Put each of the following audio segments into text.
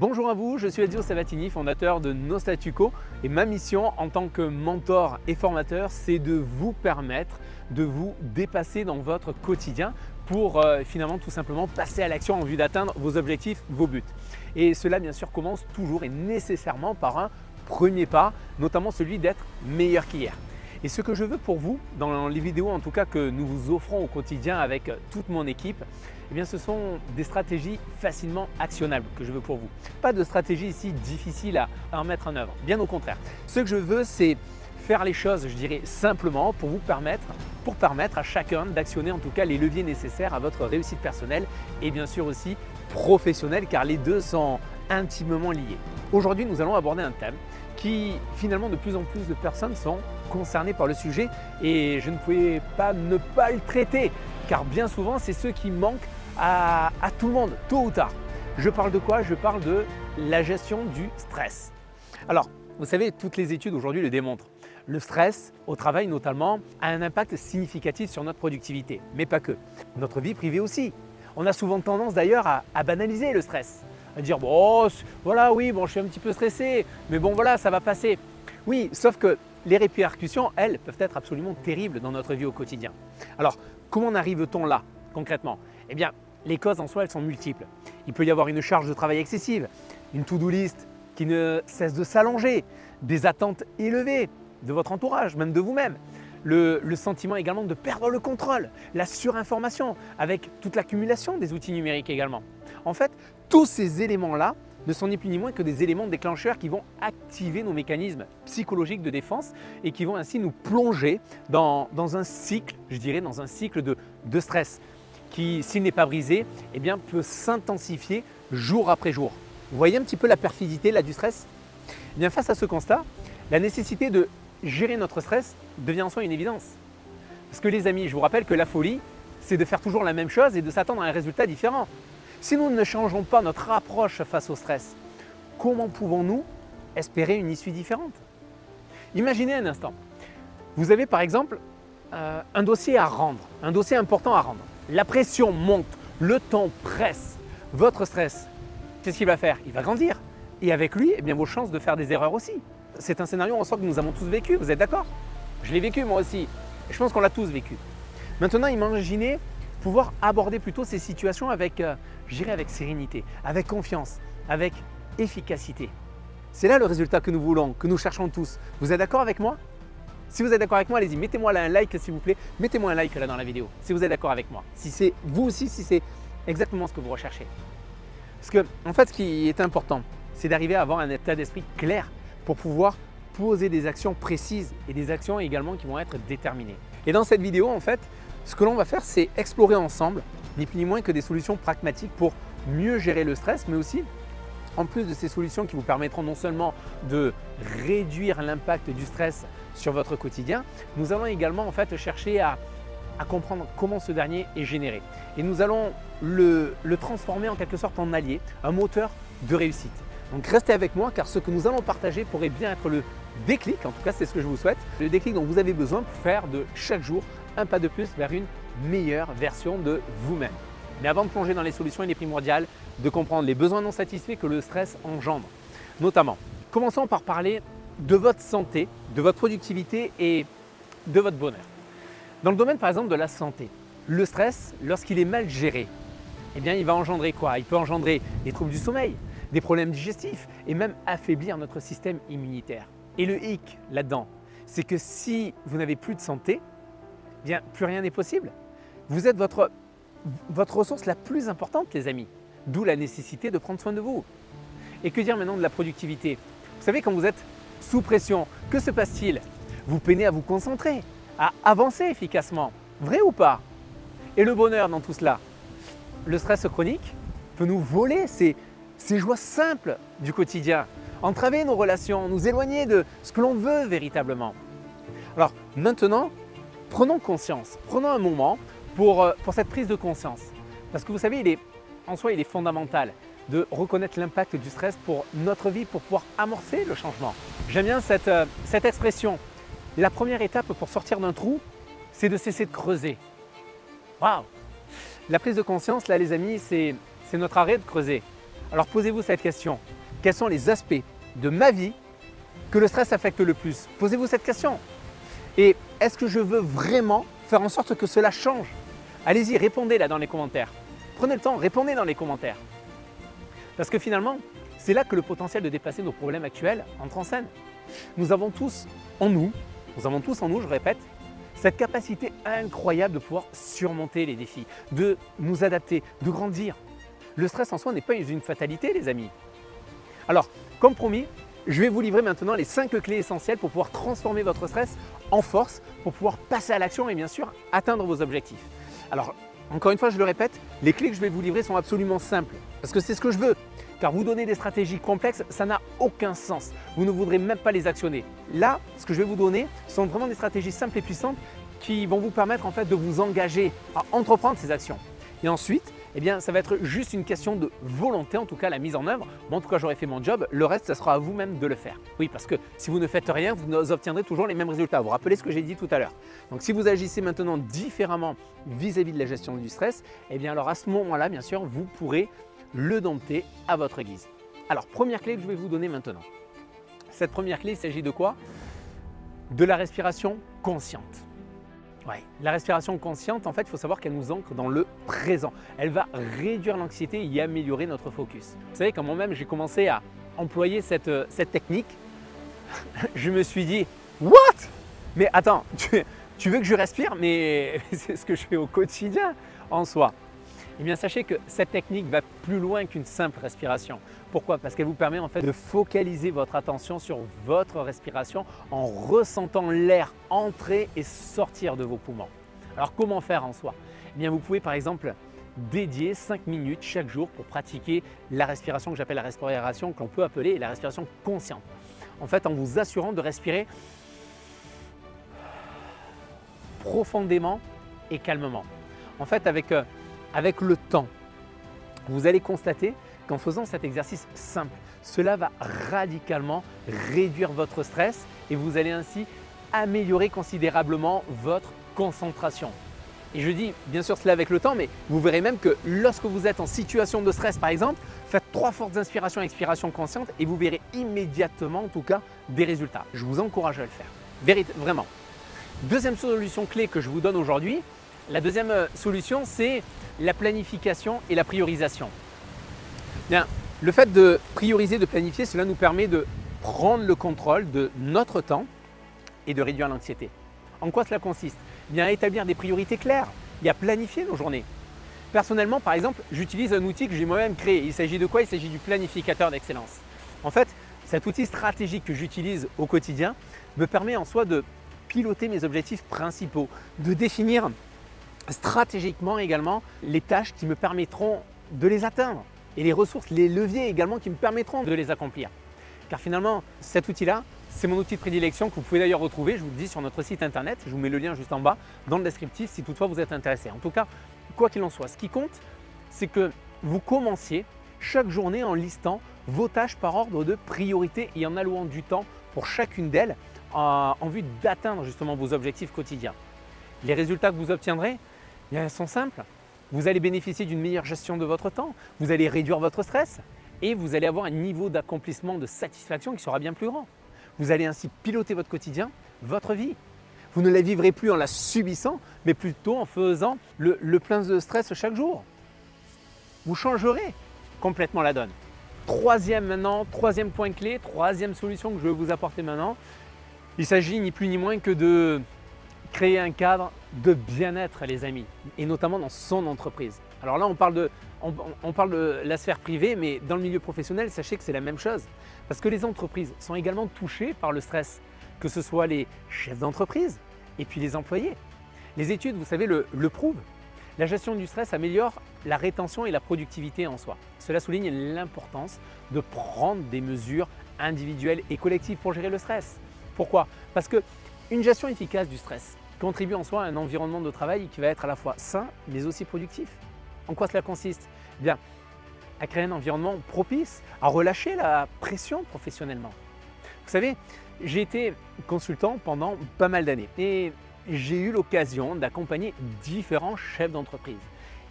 Bonjour à vous, je suis Ezio Sabatini, fondateur de No Statu Quo et ma mission en tant que mentor et formateur, c'est de vous permettre de vous dépasser dans votre quotidien pour finalement tout simplement passer à l'action en vue d'atteindre vos objectifs, vos buts. Et cela bien sûr commence toujours et nécessairement par un premier pas, notamment celui d'être meilleur qu'hier. Et ce que je veux pour vous, dans les vidéos en tout cas que nous vous offrons au quotidien avec toute mon équipe, eh bien, ce sont des stratégies facilement actionnables que je veux pour vous. Pas de stratégie ici difficile à mettre en œuvre, bien au contraire. Ce que je veux, c'est faire les choses, je dirais, simplement pour permettre à chacun d'actionner en tout cas les leviers nécessaires à votre réussite personnelle et bien sûr aussi professionnelle, car les deux sont intimement liés. Aujourd'hui, nous allons aborder un thème qui finalement de plus en plus de personnes sont concernées par le sujet et je ne pouvais pas ne pas le traiter car bien souvent c'est ce qui manque à tout le monde tôt ou tard. Je parle de quoi? Je parle de la gestion du stress. Alors vous savez, toutes les études aujourd'hui le démontrent. Le stress au travail notamment a un impact significatif sur notre productivité, mais pas que. Notre vie privée aussi. On a souvent tendance d'ailleurs à banaliser le stress. À dire bon, voilà, oui, bon, je suis un petit peu stressé, mais bon, voilà, ça va passer. Oui, sauf que les répercussions, elles, peuvent être absolument terribles dans notre vie au quotidien. Alors, comment en arrive-t-on là, concrètement? Eh bien, les causes en soi, elles sont multiples. Il peut y avoir une charge de travail excessive, une to-do list qui ne cesse de s'allonger, des attentes élevées de votre entourage, même de vous-même. Le sentiment également de perdre le contrôle, la surinformation avec toute l'accumulation des outils numériques également. En fait, tous ces éléments-là ne sont ni plus ni moins que des éléments déclencheurs qui vont activer nos mécanismes psychologiques de défense et qui vont ainsi nous plonger dans un cycle, je dirais, dans un cycle de stress qui, s'il n'est pas brisé, eh bien, peut s'intensifier jour après jour. Vous voyez un petit peu la perfidité là, du stress? Eh bien, face à ce constat, la nécessité de gérer notre stress devient en soi une évidence. Parce que les amis, je vous rappelle que la folie, c'est de faire toujours la même chose et de s'attendre à un résultat différent. Si nous ne changeons pas notre approche face au stress, comment pouvons-nous espérer une issue différente? Imaginez un instant, vous avez par exemple un dossier à rendre, un dossier important à rendre. La pression monte, le temps presse, votre stress, qu'est-ce qu'il va faire? Il va grandir. Et avec lui, eh bien, vos chances de faire des erreurs aussi. C'est un scénario en sorte que nous avons tous vécu, vous êtes d'accord? Je l'ai vécu moi aussi, et je pense qu'on l'a tous vécu. Maintenant, imaginez pouvoir aborder plutôt ces situations avec, je dirais, avec sérénité, avec confiance, avec efficacité. C'est là le résultat que nous voulons, que nous cherchons tous. Vous êtes d'accord avec moi? Si vous êtes d'accord avec moi, allez-y, mettez-moi là un like s'il vous plaît. Mettez-moi un like là dans la vidéo, si vous êtes d'accord avec moi. Si c'est vous aussi, si c'est exactement ce que vous recherchez. Parce que, en fait, ce qui est important, c'est d'arriver à avoir un état d'esprit clair pour pouvoir poser des actions précises et des actions également qui vont être déterminées. Et dans cette vidéo, en fait, ce que l'on va faire, c'est explorer ensemble, ni plus ni moins que des solutions pragmatiques pour mieux gérer le stress, mais aussi, en plus de ces solutions qui vous permettront non seulement de réduire l'impact du stress sur votre quotidien, nous allons également en fait chercher à comprendre comment ce dernier est généré. Et nous allons le transformer en quelque sorte en allié, un moteur de réussite. Donc restez avec moi car ce que nous allons partager pourrait bien être le déclic, en tout cas c'est ce que je vous souhaite, le déclic dont vous avez besoin pour faire de chaque jour un pas de plus vers une meilleure version de vous-même. Mais avant de plonger dans les solutions, il est primordial de comprendre les besoins non satisfaits que le stress engendre. Notamment, commençons par parler de votre santé, de votre productivité et de votre bonheur. Dans le domaine par exemple de la santé, le stress, lorsqu'il est mal géré, eh bien, il va engendrer quoi? Il peut engendrer des troubles du sommeil, des problèmes digestifs et même affaiblir notre système immunitaire. Et le hic là-dedans, c'est que si vous n'avez plus de santé, eh bien, plus rien n'est possible. Vous êtes votre ressource la plus importante, les amis. D'où la nécessité de prendre soin de vous. Et que dire maintenant de la productivité? Vous savez, quand vous êtes sous pression, que se passe-t-il? Vous peinez à vous concentrer, à avancer efficacement. Vrai ou pas? Et le bonheur dans tout cela? Le stress chronique peut nous voler ces joies simples du quotidien, entraver nos relations, nous éloigner de ce que l'on veut véritablement. Alors maintenant, prenons conscience, prenons un moment pour cette prise de conscience. Parce que vous savez, en soi, il est fondamental de reconnaître l'impact du stress pour notre vie, pour pouvoir amorcer le changement. J'aime bien cette expression. La première étape pour sortir d'un trou, c'est de cesser de creuser. Waouh! La prise de conscience, là les amis, c'est notre arrêt de creuser. Alors posez-vous cette question. Quels sont les aspects de ma vie que le stress affecte le plus? Posez-vous cette question. Et est-ce que je veux vraiment faire en sorte que cela change? Allez-y, répondez là dans les commentaires. Prenez le temps, répondez dans les commentaires. Parce que finalement, c'est là que le potentiel de dépasser nos problèmes actuels entre en scène. Nous avons tous en nous, je répète, cette capacité incroyable de pouvoir surmonter les défis, de nous adapter, de grandir. Le stress en soi n'est pas une fatalité, les amis. Alors, comme promis, je vais vous livrer maintenant les 5 clés essentielles pour pouvoir transformer votre stress en force, pour pouvoir passer à l'action et bien sûr atteindre vos objectifs. Alors, encore une fois, je le répète, les clés que je vais vous livrer sont absolument simples parce que c'est ce que je veux. Car vous donner des stratégies complexes, ça n'a aucun sens. Vous ne voudrez même pas les actionner. Là, ce que je vais vous donner sont vraiment des stratégies simples et puissantes qui vont vous permettre en fait de vous engager à entreprendre ces actions. Et ensuite, eh bien, ça va être juste une question de volonté, en tout cas la mise en œuvre. Bon, en tout cas, j'aurai fait mon job. Le reste, ça sera à vous-même de le faire. Oui, parce que si vous ne faites rien, vous obtiendrez toujours les mêmes résultats. Vous vous rappelez ce que j'ai dit tout à l'heure. Donc, si vous agissez maintenant différemment vis-à-vis de la gestion du stress, eh bien, alors à ce moment-là, bien sûr, vous pourrez le dompter à votre guise. Alors, première clé que je vais vous donner maintenant. Cette première clé, il s'agit de quoi? De la respiration consciente. Ouais, la respiration consciente, en fait, il faut savoir qu'elle nous ancre dans le présent. Elle va réduire l'anxiété et améliorer notre focus. Vous savez, quand moi-même j'ai commencé à employer cette technique, je me suis dit « What? Mais attends, tu veux que je respire? Mais c'est ce que je fais au quotidien en soi. » Eh bien, sachez que cette technique va plus loin qu'une simple respiration. Pourquoi? Parce qu'elle vous permet en fait de focaliser votre attention sur votre respiration en ressentant l'air entrer et sortir de vos poumons. Alors, comment faire en soi? Eh bien, vous pouvez par exemple dédier 5 minutes chaque jour pour pratiquer la respiration que j'appelle la respiration qu'on peut appeler la respiration consciente. En fait, en vous assurant de respirer profondément et calmement. En fait, avec le temps, vous allez constater qu'en faisant cet exercice simple, cela va radicalement réduire votre stress et vous allez ainsi améliorer considérablement votre concentration. Et je dis bien sûr cela avec le temps, mais vous verrez même que lorsque vous êtes en situation de stress par exemple, faites 3 fortes inspirations et expirations conscientes et vous verrez immédiatement en tout cas des résultats. Je vous encourage à le faire, vraiment. Deuxième solution clé que je vous donne aujourd'hui, la deuxième solution c'est la planification et la priorisation. Bien, le fait de prioriser, de planifier, cela nous permet de prendre le contrôle de notre temps et de réduire l'anxiété. En quoi cela consiste? Bien, à établir des priorités claires et à planifier nos journées. Personnellement, par exemple, j'utilise un outil que j'ai moi-même créé. Il s'agit de quoi? Il s'agit du planificateur d'excellence. En fait, cet outil stratégique que j'utilise au quotidien me permet en soi de piloter mes objectifs principaux, de définir stratégiquement également les tâches qui me permettront de les atteindre et les ressources, les leviers également qui me permettront de les accomplir. Car finalement, cet outil-là, c'est mon outil de prédilection que vous pouvez d'ailleurs retrouver, je vous le dis, sur notre site internet. Je vous mets le lien juste en bas dans le descriptif si toutefois vous êtes intéressé. En tout cas, quoi qu'il en soit, ce qui compte, c'est que vous commenciez chaque journée en listant vos tâches par ordre de priorité et en allouant du temps pour chacune d'elles en vue d'atteindre justement vos objectifs quotidiens. Les résultats que vous obtiendrez, ils sont simples. Vous allez bénéficier d'une meilleure gestion de votre temps, vous allez réduire votre stress et vous allez avoir un niveau d'accomplissement, de satisfaction qui sera bien plus grand. Vous allez ainsi piloter votre quotidien, votre vie. Vous ne la vivrez plus en la subissant, mais plutôt en faisant le plein de stress chaque jour. Vous changerez complètement la donne. Troisième point clé, troisième solution que je vais vous apporter maintenant. Il s'agit ni plus ni moins que de créer un cadre de bien-être, les amis, et notamment dans son entreprise. Alors là, on parle de la sphère privée, mais dans le milieu professionnel, sachez que c'est la même chose. Parce que les entreprises sont également touchées par le stress, que ce soit les chefs d'entreprise et puis les employés. Les études, vous savez, le prouvent. La gestion du stress améliore la rétention et la productivité en soi. Cela souligne l'importance de prendre des mesures individuelles et collectives pour gérer le stress. Pourquoi? Parce qu'une gestion efficace du stress contribue en soi à un environnement de travail qui va être à la fois sain mais aussi productif. En quoi cela consiste? Eh bien, à créer un environnement propice à relâcher la pression professionnellement. Vous savez, j'ai été consultant pendant pas mal d'années et j'ai eu l'occasion d'accompagner différents chefs d'entreprise.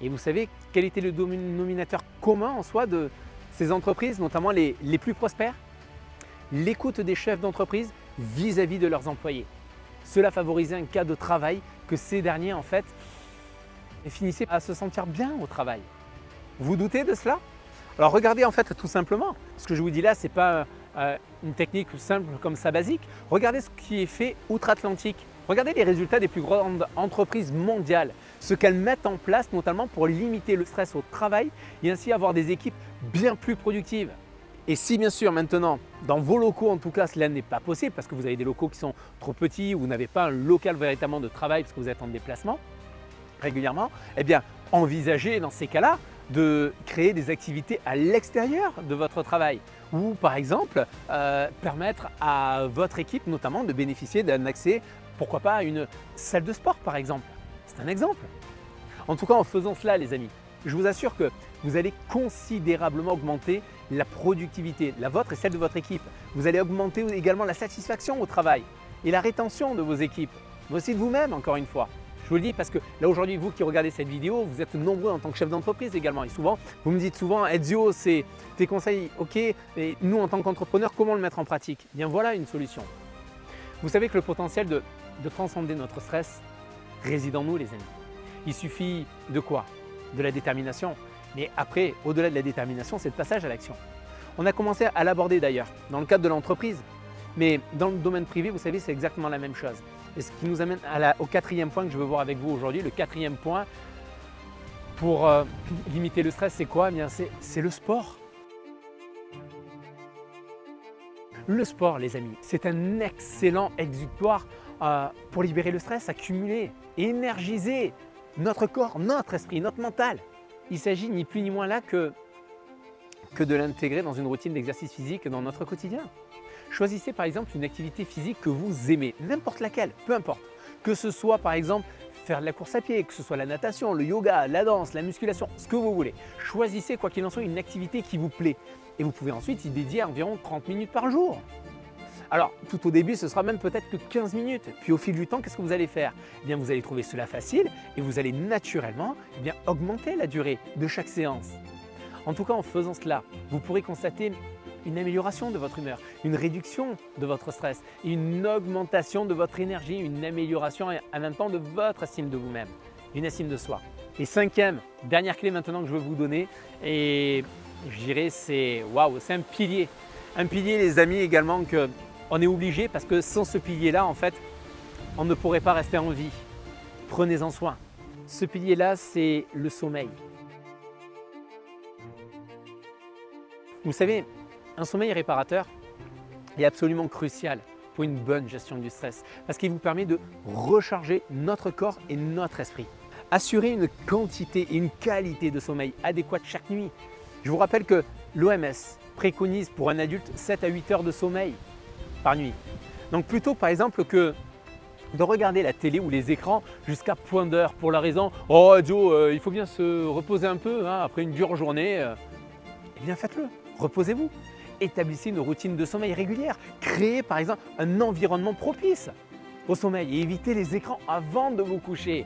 Et vous savez quel était le dénominateur commun en soi de ces entreprises, notamment les plus prospères, l'écoute des chefs d'entreprise vis-à-vis de leurs employés. Cela favorisait un cadre de travail que ces derniers, en fait, finissaient à se sentir bien au travail. Vous doutez de cela? Alors regardez en fait tout simplement, ce que je vous dis là, ce n'est pas une technique simple comme ça basique. Regardez ce qui est fait outre-Atlantique. Regardez les résultats des plus grandes entreprises mondiales, ce qu'elles mettent en place notamment pour limiter le stress au travail et ainsi avoir des équipes bien plus productives. Et si bien sûr maintenant, dans vos locaux en tout cas, cela n'est pas possible parce que vous avez des locaux qui sont trop petits ou vous n'avez pas un local véritablement de travail parce que vous êtes en déplacement régulièrement, eh bien envisagez dans ces cas-là de créer des activités à l'extérieur de votre travail ou par exemple permettre à votre équipe notamment de bénéficier d'un accès, pourquoi pas à une salle de sport par exemple. C'est un exemple. En tout cas en faisant cela les amis, je vous assure que vous allez considérablement augmenter la productivité, la vôtre et celle de votre équipe. Vous allez augmenter également la satisfaction au travail et la rétention de vos équipes, mais aussi de vous-même encore une fois. Je vous le dis parce que là aujourd'hui, vous qui regardez cette vidéo, vous êtes nombreux en tant que chef d'entreprise également. Et souvent, vous me dites souvent, Ezio, c'est tes conseils, ok, mais nous en tant qu'entrepreneurs, comment le mettre en pratique? Eh bien voilà une solution. Vous savez que le potentiel de transcender notre stress réside en nous les amis. Il suffit de quoi? De la détermination. Mais après, au-delà de la détermination, c'est le passage à l'action. On a commencé à l'aborder d'ailleurs dans le cadre de l'entreprise. Mais dans le domaine privé, vous savez, c'est exactement la même chose. Et ce qui nous amène au quatrième point que je veux voir avec vous aujourd'hui. Le quatrième point pour limiter le stress, c'est quoi? Eh bien, c'est le sport. Le sport, les amis, c'est un excellent exutoire pour libérer le stress, accumuler, énergiser notre corps, notre esprit, notre mental. Il s'agit ni plus ni moins là que de l'intégrer dans une routine d'exercice physique dans notre quotidien. Choisissez par exemple une activité physique que vous aimez, n'importe laquelle, peu importe. Que ce soit par exemple faire de la course à pied, que ce soit la natation, le yoga, la danse, la musculation, ce que vous voulez. Choisissez quoi qu'il en soit une activité qui vous plaît et vous pouvez ensuite y dédier environ 30 minutes par jour. Alors tout au début, ce sera même peut-être que 15 minutes. Puis au fil du temps, qu'est-ce que vous allez faire? Eh bien, vous allez trouver cela facile et vous allez naturellement augmenter la durée de chaque séance. En tout cas, en faisant cela, vous pourrez constater une amélioration de votre humeur, une réduction de votre stress, une augmentation de votre énergie, une amélioration en même temps de votre estime de vous-même, une estime de soi. Et cinquième, dernière clé maintenant que je veux vous donner, et je dirais c'est waouh, c'est un pilier. Un pilier les amis également qu'on est obligé parce que sans ce pilier-là, en fait, on ne pourrait pas rester en vie. Prenez-en soin. Ce pilier-là, c'est le sommeil. Vous savez, un sommeil réparateur est absolument crucial pour une bonne gestion du stress parce qu'il vous permet de recharger notre corps et notre esprit. Assurer une quantité et une qualité de sommeil adéquate chaque nuit. Je vous rappelle que l'OMS préconise pour un adulte 7 à 8 heures de sommeil par nuit. Donc plutôt par exemple que de regarder la télé ou les écrans jusqu'à point d'heure pour la raison « Oh Joe, il faut bien se reposer un peu hein, après une dure journée. » Eh bien faites-le, reposez-vous. Établissez une routine de sommeil régulière. Créez par exemple un environnement propice au sommeil et évitez les écrans avant de vous coucher.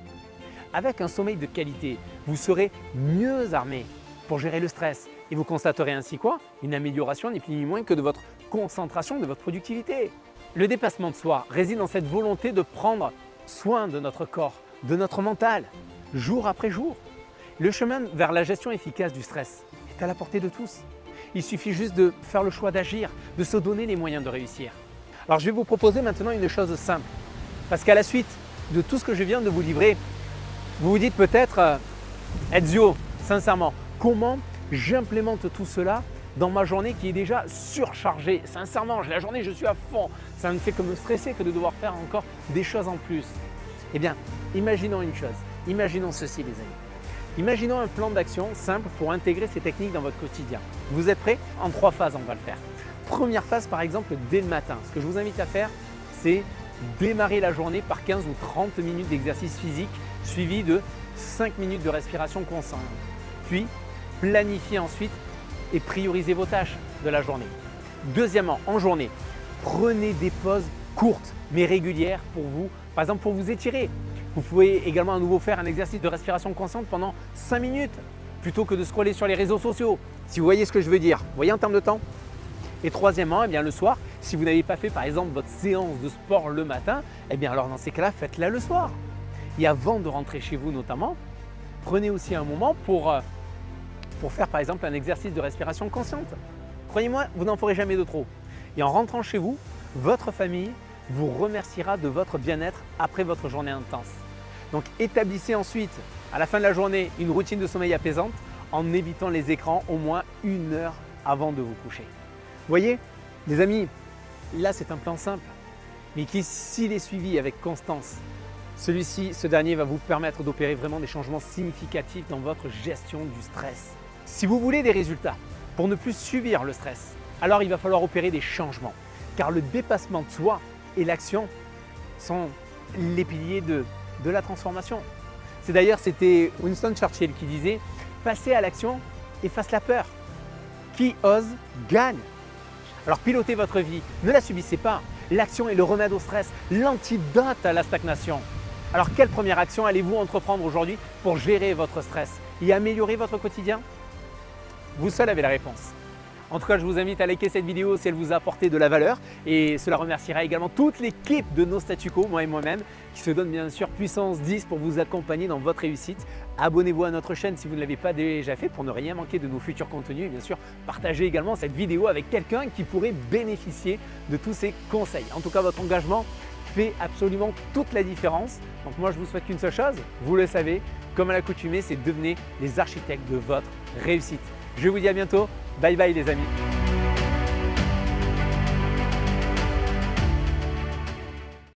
Avec un sommeil de qualité, vous serez mieux armé pour gérer le stress et vous constaterez ainsi quoi? Une amélioration ni plus ni moins que de votre concentration, de votre productivité. Le dépassement de soi réside dans cette volonté de prendre soin de notre corps, de notre mental, jour après jour. Le chemin vers la gestion efficace du stress est à la portée de tous. Il suffit juste de faire le choix d'agir, de se donner les moyens de réussir. Alors je vais vous proposer maintenant une chose simple, parce qu'à la suite de tout ce que je viens de vous livrer, vous vous dites peut-être Ezio, sincèrement, comment j'implémente tout cela dans ma journée qui est déjà surchargée? Sincèrement, la journée, je suis à fond. Ça ne fait que me stresser que de devoir faire encore des choses en plus. Eh bien, imaginons une chose. Imaginons ceci, les amis. Imaginons un plan d'action simple pour intégrer ces techniques dans votre quotidien. Vous êtes prêts? En 3 phases, on va le faire. Première phase, par exemple, dès le matin. Ce que je vous invite à faire, c'est démarrer la journée par 15 ou 30 minutes d'exercice physique suivi de 5 minutes de respiration consciente. Puis, planifiez ensuite et priorisez vos tâches de la journée. Deuxièmement, en journée, prenez des pauses courtes mais régulières pour vous, par exemple pour vous étirer. Vous pouvez également à nouveau faire un exercice de respiration consciente pendant 5 minutes plutôt que de scroller sur les réseaux sociaux. Si vous voyez ce que je veux dire, vous voyez en termes de temps. Et troisièmement, eh bien, le soir, si vous n'avez pas fait par exemple votre séance de sport le matin, eh bien, alors dans ces cas-là, faites-la le soir. Et avant de rentrer chez vous notamment, prenez aussi un moment pour faire par exemple un exercice de respiration consciente. Croyez-moi, vous n'en ferez jamais de trop. Et en rentrant chez vous, votre famille vous remerciera de votre bien-être après votre journée intense. Donc établissez ensuite, à la fin de la journée, une routine de sommeil apaisante en évitant les écrans au moins 1 heure avant de vous coucher. Vous voyez, les amis, là c'est un plan simple, mais qui s'il est suivi avec constance, ce dernier va vous permettre d'opérer vraiment des changements significatifs dans votre gestion du stress. Si vous voulez des résultats pour ne plus subir le stress, alors il va falloir opérer des changements, car le dépassement de soi et l'action sont les piliers de la transformation. C'était Winston Churchill qui disait « Passez à l'action et face la peur. Qui ose gagne ». Alors pilotez votre vie, ne la subissez pas. L'action est le remède au stress, l'antidote à la stagnation. Alors quelle première action allez-vous entreprendre aujourd'hui pour gérer votre stress et améliorer votre quotidien? Vous seul avez la réponse. En tout cas, je vous invite à liker cette vidéo si elle vous a apporté de la valeur et cela remerciera également toute l'équipe de No Statu Quo, moi et moi-même, qui se donne bien sûr puissance 10 pour vous accompagner dans votre réussite. Abonnez-vous à notre chaîne si vous ne l'avez pas déjà fait pour ne rien manquer de nos futurs contenus et bien sûr, partagez également cette vidéo avec quelqu'un qui pourrait bénéficier de tous ces conseils. En tout cas, votre engagement fait absolument toute la différence. Donc moi, je vous souhaite qu'une seule chose, vous le savez, comme à l'accoutumée, c'est devenir les architectes de votre réussite. Je vous dis à bientôt. Bye bye les amis.